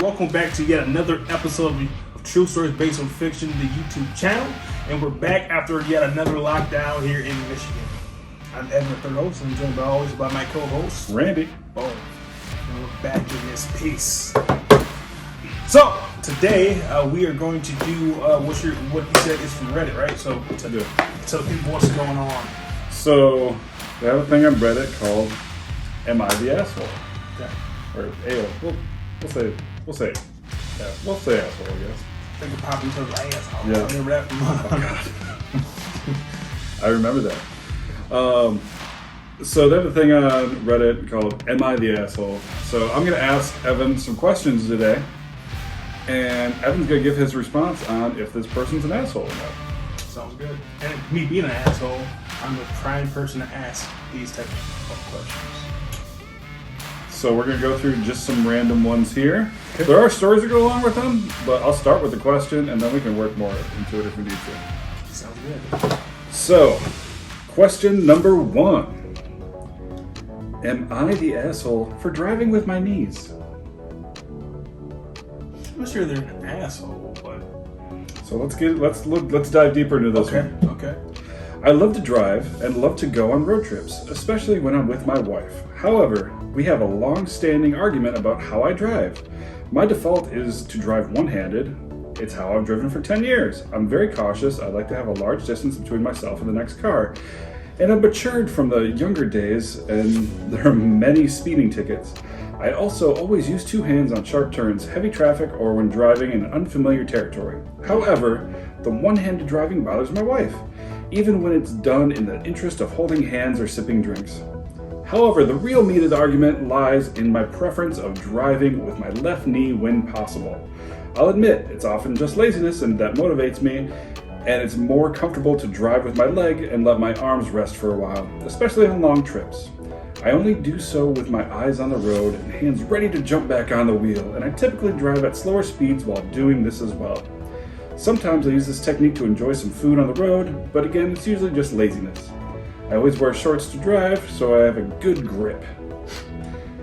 welcome back to yet another episode of True Stories Based on Fiction, the YouTube channel. And we're back after yet another lockdown here in Michigan. I'm Evan, the third host, and I'm joined by my co-host, Randy. Boom. And we're back in this piece. So, today we are going to do what you said is from Reddit, right? So, tell people what's going on. So, they have a thing on Reddit called Am I the Asshole? Okay. Or AO. We'll say asshole, I guess. I think it popped into the asshole. Yeah. I remember that from I remember that. So they have a thing on Reddit called Am I the Asshole? So I'm going to ask Evan some questions today, and Evan's going to give his response on if this person's an asshole or not. Sounds good. And me being an asshole, I'm the prime person to ask these type of questions. So we're going to go through just some random ones here. Okay. There are stories that go along with them, but I'll start with the question, and then we can work more into it if we need to. Sounds good. So, question number 1. Am I the asshole for driving with my knees? I'm not sure they're an asshole, but... So let's dive deeper into this one. Okay. I love to drive and love to go on road trips, especially when I'm with my wife. However, we have a long-standing argument about how I drive. My default is to drive one-handed. It's how I've driven for 10 years. I'm very cautious. I like to have a large distance between myself and the next car. And I've matured from the younger days, and there are many speeding tickets. I also always use two hands on sharp turns, heavy traffic, or when driving in unfamiliar territory. However, the one-handed driving bothers my wife, even when it's done in the interest of holding hands or sipping drinks. However, the real meat of the argument lies in my preference of driving with my left knee when possible. I'll admit, it's often just laziness and that motivates me, and it's more comfortable to drive with my leg and let my arms rest for a while, especially on long trips. I only do so with my eyes on the road and hands ready to jump back on the wheel, and I typically drive at slower speeds while doing this as well. Sometimes I use this technique to enjoy some food on the road, but again, it's usually just laziness. I always wear shorts to drive, so I have a good grip.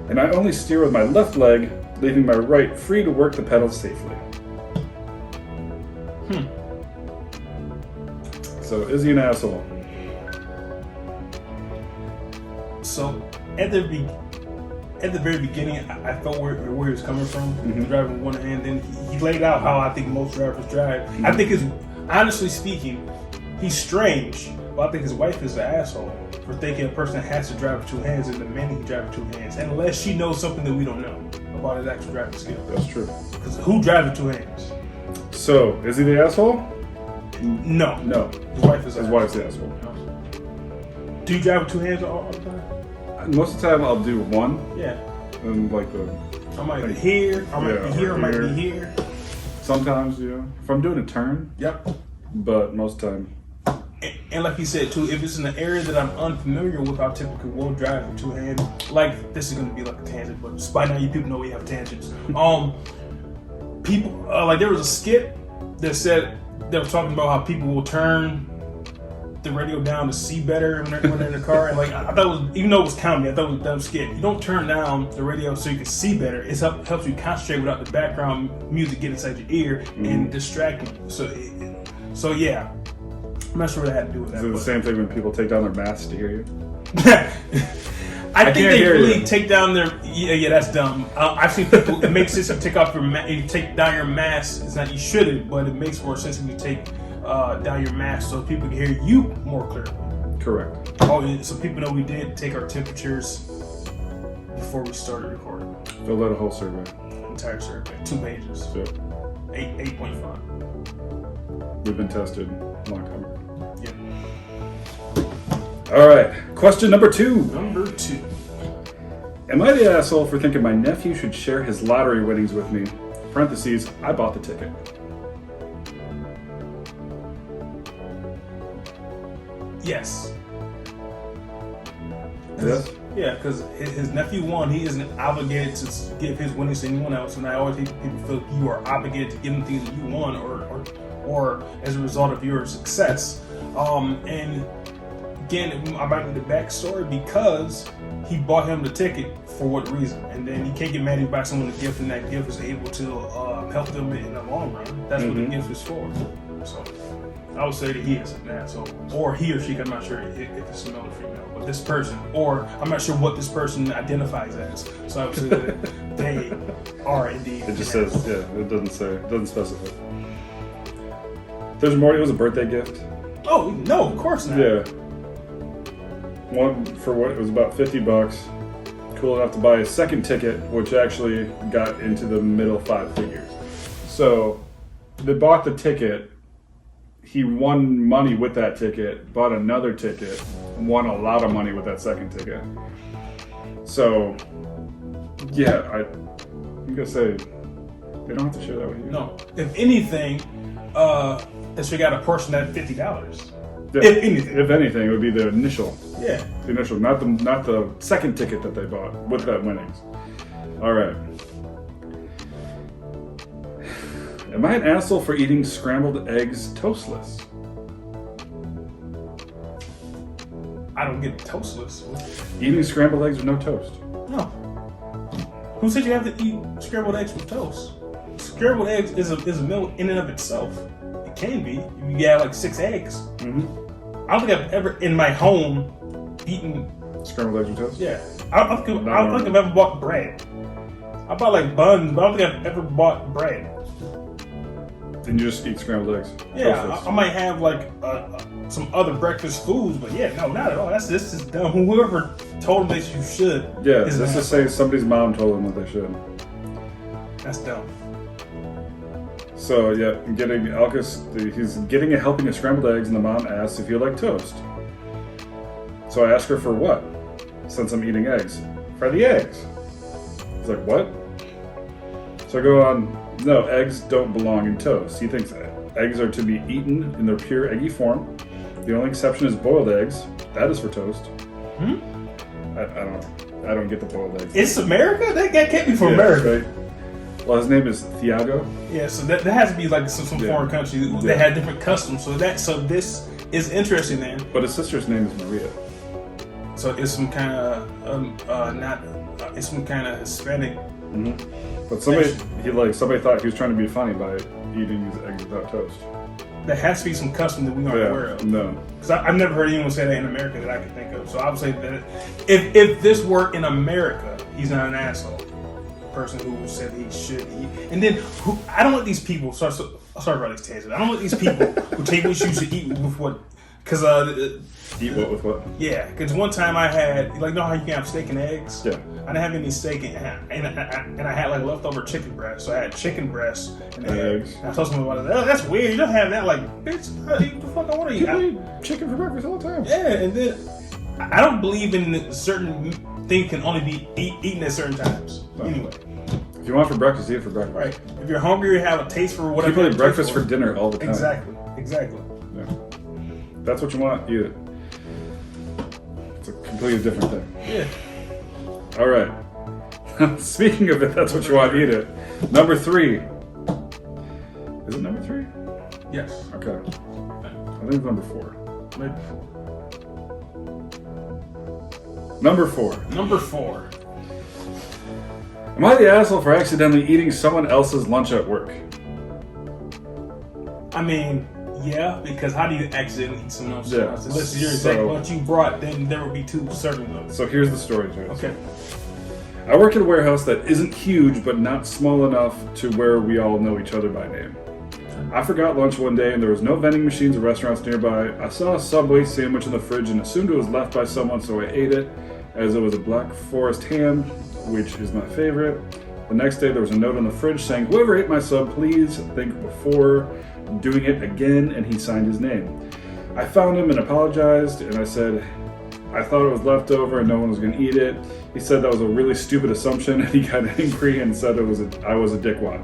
And I only steer with my left leg, leaving my right free to work the pedals safely. So, is he an asshole? So, at the very beginning, I felt where he was coming from, driving with one hand. Then he laid out how I think most drivers drive. I think honestly speaking, he's strange, but I think his wife is an asshole for thinking a person has to drive with two hands and the man he drive with two hands, unless she knows something that we don't know about his actual driving skill. That's true. Because who drives with two hands? So, is he the asshole? No. His wife's the asshole. Do you drive with two hands all the time? Most of the time, I'll do one. Yeah. And I might be here, I might be here. Sometimes, if I'm doing a turn. Yep. But most of the time. And like you said too, if it's in an area that I'm unfamiliar with, I typically will drive with two hands. Like, this is going to be like a tangent, but just by now you people know we have tangents. People, like there was a skit that said, they were talking about how people will turn the radio down to see better when they're in the car. And like, I thought it was, even though it was comedy, I thought it was dumb skit. You don't turn down the radio so you can see better. It helps you concentrate without the background music getting inside your ear and distracting you. So yeah. I'm not sure what that had to do with that. Is it the same thing when people take down their masks to hear you? I think they really take down their... Yeah, that's dumb. I've seen people... It makes sense to take off you take down your mask. It's not you shouldn't, but it makes more sense if you take down your mask so people can hear you more clearly. Correct. Oh, yeah, so people know we did take our temperatures before we started recording. Filled out a whole survey. Entire survey. 2 pages. Yep. 8.5. We've been tested a long time ago. Yeah. All right. Question number 2. Number 2. Am I the asshole for thinking my nephew should share his lottery winnings with me? Parentheses, I bought the ticket. Yes. Yes? Yeah, because his nephew won. He isn't obligated to give his winnings to anyone else. And I always think people feel you are obligated to give them things that you won or as a result of your success. And again, I might need the backstory because he bought him the ticket for what reason, and then he can't get mad if you buy someone a gift, and that gift is able to help them in the long run. That's what the gift is for. So I would say that he is an asshole, or he or she. I'm not sure if it's a male or female, but this person, or I'm not sure what this person identifies as. So I would say that they are indeed. It just says, yeah. It doesn't say. It doesn't specify. There's more. It was a birthday gift. Oh no, of course not. Yeah. One for what it was about $50. Cool enough to buy a second ticket, which actually got into the middle 5 figures. So they bought the ticket. He won money with that ticket, bought another ticket, and won a lot of money with that second ticket. So, yeah, I'm gonna say they don't have to share that with you. No, if anything, they should got a portion of that $50. Yeah, if anything, if anything, it would be the initial. Yeah, the initial, not the second ticket that they bought with that winnings. All right. Am I an asshole for eating scrambled eggs toastless? I don't get toastless. Eating scrambled eggs with no toast. No. Who said you have to eat scrambled eggs with toast? Scrambled eggs is a meal in and of itself. It can be. You have like 6 eggs. Mm-hmm. I don't think I've ever in my home eaten scrambled eggs with toast. Yeah. I don't think I've ever bought bread. I bought like buns, but I don't think I've ever bought bread. And you just eat scrambled eggs? Yeah, I might have like some other breakfast foods, but yeah, no, not at all. This is dumb. Whoever told them that you should. Yeah, let's just say somebody's mom told them that they should. That's dumb. So yeah, he's getting a helping of scrambled eggs, and the mom asks if you like toast. So I ask her for what? Since I'm eating eggs. For the eggs. He's like, what? So I go on, no, eggs don't belong in toast. He thinks eggs are to be eaten in their pure eggy form. The only exception is boiled eggs. That is for toast. I don't get the boiled eggs. It's America? That can't be from America. Right? Well, his name is Thiago. Yeah, so that has to be like some foreign country that had different customs. So this is interesting then. But his sister's name is Maria. So it's some kind of it's some kind of Hispanic. Mm-hmm. But somebody thought he was trying to be funny by eating these eggs without toast. There has to be some custom that we aren't aware of. No, because I've never heard anyone say that in America that I can think of. So I would say that if this were in America, he's not an asshole. The person who said he should eat, and then I don't want these people. Sorry about this tangent. I don't want these people who take what you should eat with what. Because eat what with what? Yeah, because one time I had you know how you can have steak and eggs. Yeah. I didn't have any steak and I had like leftover chicken breast. So I had chicken breast and eggs. And I told someone about it. Oh, that's weird. You don't have that. Like, bitch, I eat the fuck I want to eat. I eat chicken for breakfast all the time. Yeah, and then I don't believe in certain things can only be eaten at certain times. No. Anyway. If you want for breakfast, eat it for breakfast. Right. If you're hungry, you have a taste for whatever. People eat breakfast for dinner all the time. Exactly. Yeah. That's what you want, eat it. It's a completely different thing. Yeah. All right. Speaking of it, that's what you want, eat it. Number 3. Is it number 3? Yes. Okay. I think it's number 4. Maybe 4. Number 4. Am I the asshole for accidentally eating someone else's lunch at work? I mean, yeah, because how do you accidentally eat someone else's lunch? Unless you're exact lunch you brought, then there would be 2 serving those. So here's the story, James. Okay. I work at a warehouse that isn't huge, but not small enough to where we all know each other by name. I forgot lunch one day and there was no vending machines or restaurants nearby. I saw a Subway sandwich in the fridge and assumed it was left by someone, so I ate it, as it was a Black Forest ham, which is my favorite. The next day there was a note on the fridge saying, whoever ate my sub, please think before doing it again, and he signed his name. I found him and apologized, and I said I thought it was leftover and no one was going to eat it. He said that was a really stupid assumption, and he got angry and said I was a dickwad.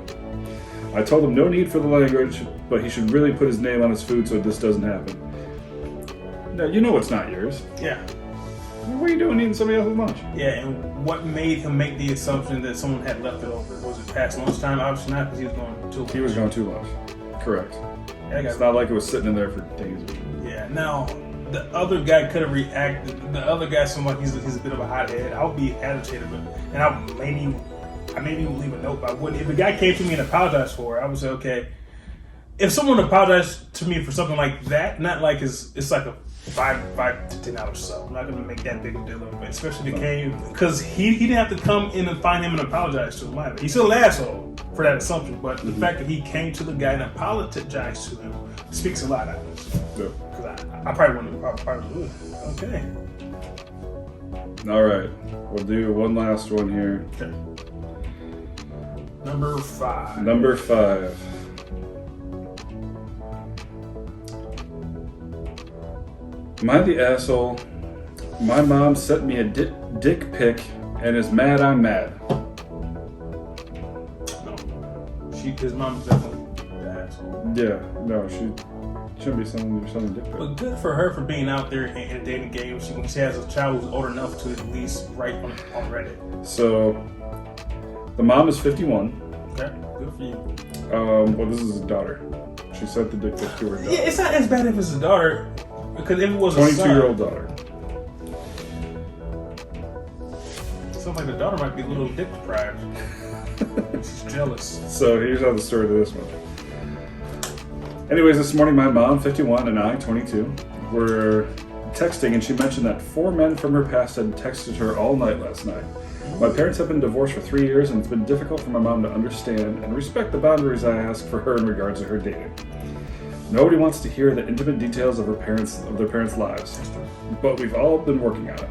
I told him no need for the language, but he should really put his name on his food so this doesn't happen. Now, you know it's not yours. Yeah. What are you doing eating somebody else's lunch? Yeah, and what made him make the assumption that someone had left it over? Was it past lunchtime? Obviously not, because he was going too long. He was going too long. Correct. Yeah, it's not like it was sitting in there for days. Yeah, now, the other guy could have reacted. The other guy seemed like he's a bit of a hothead. I would be agitated, and I maybe would leave a note. But I wouldn't. If a guy came to me and apologized for it, I would say, okay. If someone apologized to me for something like that, not like it's like a $5 to $10 sub. I'm not gonna make that big a deal of it, especially if it came because he didn't have to come in and find him and apologize to him either. He's still an asshole for that assumption, but the fact that he came to the guy and apologized to him speaks a lot out of this. Because I probably wouldn't. Okay. All right, we'll do one last one here. Okay. Number 5. Number 5. Am I the asshole? My mom sent me a dick pic and is mad I'm mad. No. His mom's definitely the asshole. Yeah, no, she shouldn't be sending your son a dick pic. But good for her for being out there in a dating game when she has a child who's old enough to at least write on Reddit. So, the mom is 51. Okay, good for you. Well, this is his daughter. She sent the dick pic to her daughter. Yeah, it's not as bad if it's a daughter. Because if it was a 22-year-old daughter. Sounds like the daughter might be a little dick deprived. She's jealous. So here's how the story to this one. Anyways, this morning my mom, 51, and I, 22, were texting, and she mentioned that 4 men from her past had texted her all night last night. My parents have been divorced for 3 years, and it's been difficult for my mom to understand and respect the boundaries I ask for her in regards to her dating. Nobody wants to hear the intimate details of their parents' lives, but we've all been working on it.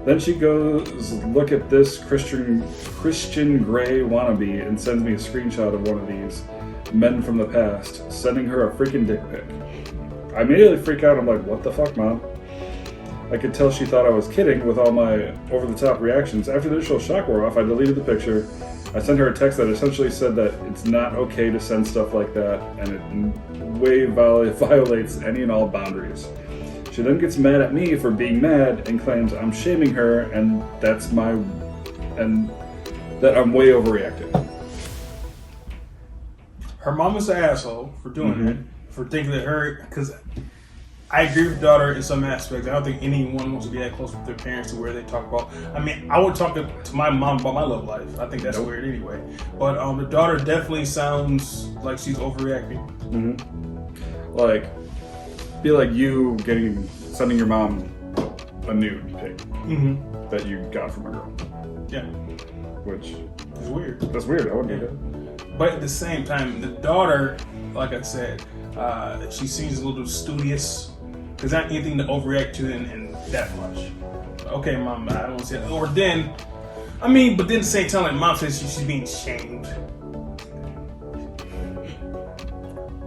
Then she goes, look at this Christian Grey wannabe, and sends me a screenshot of one of these men from the past, sending her a freaking dick pic. I immediately freak out. I'm like, what the fuck, Mom? I could tell she thought I was kidding with all my over-the-top reactions. After the initial shock wore off, I deleted the picture. I sent her a text that essentially said that it's not okay to send stuff like that, and it way violates any and all boundaries. She then gets mad at me for being mad and claims I'm shaming her and that I'm way overreacting. Her mom is an asshole for doing it, for thinking that because I agree with daughter in some aspects. I don't think anyone wants to be that close with their parents to where they talk about. I mean, I would talk to my mom about my love life. I think that's weird anyway. But the daughter definitely sounds like she's overreacting. Like, be like you sending your mom a nude pic that you got from a girl. Yeah. Which is weird. That's weird. I wouldn't do that. But at the same time, the daughter, like I said, she seems a little studious. There's not anything to overreact to in that much. Okay, Mom, I don't say that. Or then, but then at the same time, like Mom says she's being shamed.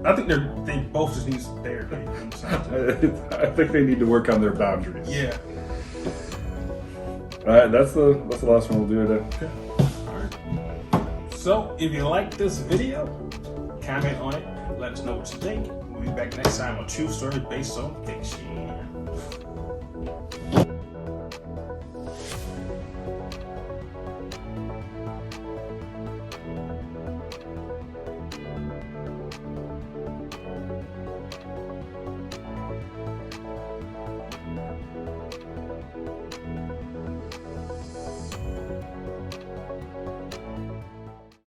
I think they both just need therapy. I think they need to work on their boundaries. Yeah. All right, that's the last one we'll do today. Okay. All right. So if you like this video, comment on it. Let us know what you think. We'll be back next time on True Story Based on Fiction.